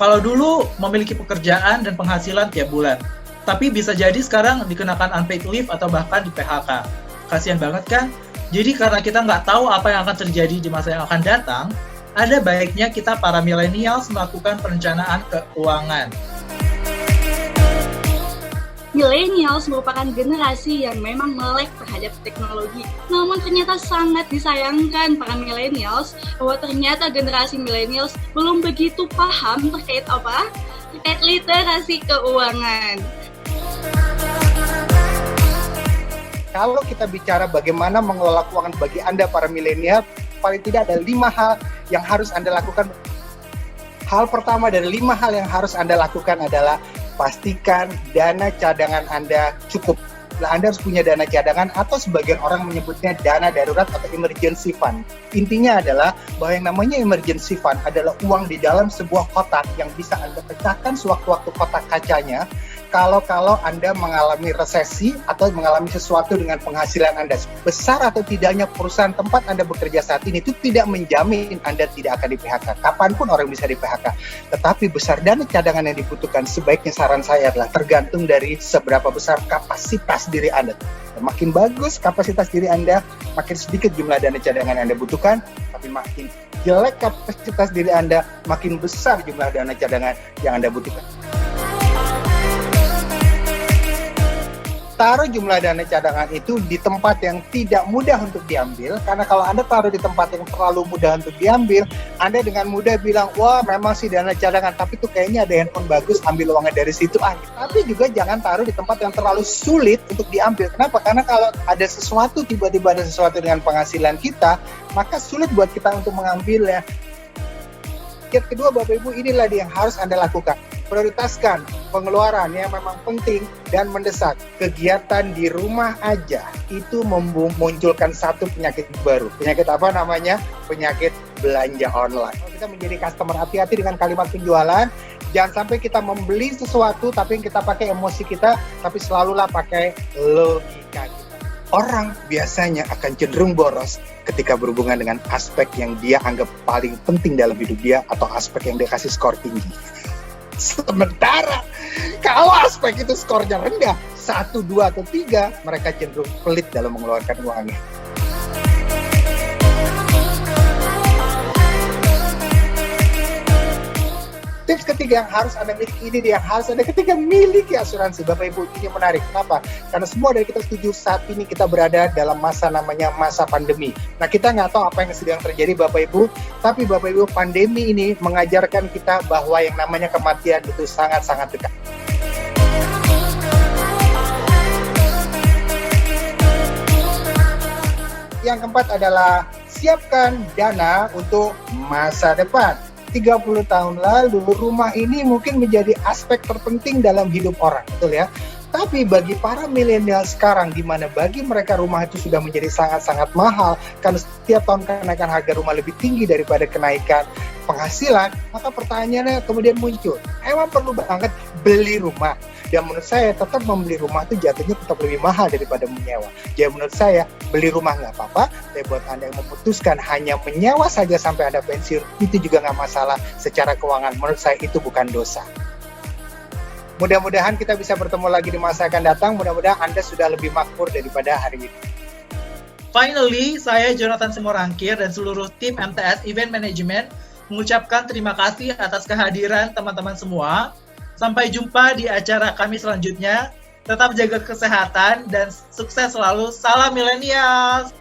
Kalau dulu memiliki pekerjaan dan penghasilan tiap bulan, tapi bisa jadi sekarang dikenakan unpaid leave atau bahkan di PHK. Kasian banget kan? Jadi karena kita nggak tahu apa yang akan terjadi di masa yang akan datang, ada baiknya kita para millennials melakukan perencanaan keuangan. Millennials merupakan generasi yang memang melek terhadap teknologi. Namun ternyata sangat disayangkan para millennials bahwa ternyata generasi millennials belum begitu paham terkait apa? Terkait literasi keuangan. Kalau kita bicara bagaimana mengelola keuangan bagi Anda para milenial, paling tidak ada 5 hal yang harus Anda lakukan. Hal pertama dari 5 hal yang harus Anda lakukan adalah pastikan dana cadangan Anda cukup. Nah, Anda harus punya dana cadangan atau sebagian orang menyebutnya dana darurat atau emergency fund. Intinya adalah bahwa yang namanya emergency fund adalah uang di dalam sebuah kotak yang bisa Anda pecahkan sewaktu-waktu kotak kacanya kalau Anda mengalami resesi atau mengalami sesuatu dengan penghasilan Anda. Besar atau tidaknya perusahaan tempat Anda bekerja saat ini itu tidak menjamin Anda tidak akan di-PHK. Kapanpun orang bisa di-PHK. Tetapi besar dana cadangan yang dibutuhkan, sebaiknya saran saya adalah tergantung dari seberapa besar kapasitas diri Anda. Makin bagus kapasitas diri Anda, makin sedikit jumlah dana cadangan yang Anda butuhkan, tapi makin jelek kapasitas diri Anda, makin besar jumlah dana cadangan yang Anda butuhkan. Taruh jumlah dana cadangan itu di tempat yang tidak mudah untuk diambil, karena kalau Anda taruh di tempat yang terlalu mudah untuk diambil, Anda dengan mudah bilang, wah memang sih dana cadangan, tapi tuh kayaknya ada handphone bagus, ambil uangnya dari situ. Tapi juga jangan taruh di tempat yang terlalu sulit untuk diambil. Kenapa? Karena kalau ada sesuatu, tiba-tiba ada sesuatu dengan penghasilan kita, maka sulit buat kita untuk mengambilnya. Yang kedua, Bapak Ibu, inilah yang harus Anda lakukan. Prioritaskan pengeluaran yang memang penting dan mendesak. Kegiatan di rumah aja itu memunculkan satu penyakit baru. Penyakit apa namanya? Penyakit belanja online. Kalau kita menjadi customer, hati-hati dengan kalimat penjualan. Jangan sampai kita membeli sesuatu tapi yang kita pakai emosi kita, tapi selalulah pakai logika kita. Orang biasanya akan cenderung boros ketika berhubungan dengan aspek yang dia anggap paling penting dalam hidup dia atau aspek yang dia kasih skor tinggi. Sementara kalau aspek itu skornya rendah, 1, 2, atau 3, mereka cenderung pelit dalam mengeluarkan uangnya. Tips ketiga yang harus Anda miliki, ini yang harus Anda ketika miliki asuransi. Bapak Ibu, ini menarik. Kenapa? Karena semua dari kita setuju saat ini kita berada dalam masa namanya masa pandemi. Nah, kita nggak tahu apa yang sedang terjadi Bapak Ibu, tapi Bapak Ibu, pandemi ini mengajarkan kita bahwa yang namanya kematian itu sangat-sangat dekat. Yang keempat adalah siapkan dana untuk masa depan. 30 tahun lalu, rumah ini mungkin menjadi aspek terpenting dalam hidup orang, betul ya? Tapi bagi para milenial sekarang, di mana bagi mereka rumah itu sudah menjadi sangat-sangat mahal, karena setiap tahun kenaikan harga rumah lebih tinggi daripada kenaikan penghasilan, maka pertanyaannya kemudian muncul, emang perlu banget beli rumah? Dan menurut saya, tetap membeli rumah itu jatuhnya tetap lebih mahal daripada menyewa. Jadi menurut saya, beli rumah nggak apa-apa, tapi buat Anda yang memutuskan hanya menyewa saja sampai Anda pensiun, itu juga nggak masalah secara keuangan. Menurut saya itu bukan dosa. Mudah-mudahan kita bisa bertemu lagi di masa akan datang. Mudah-mudahan Anda sudah lebih makmur daripada hari ini. Finally, saya Jonathan Simorangkir dan seluruh tim MTS Event Management mengucapkan terima kasih atas kehadiran teman-teman semua. Sampai jumpa di acara kami selanjutnya. Tetap jaga kesehatan dan sukses selalu. Salam milenial.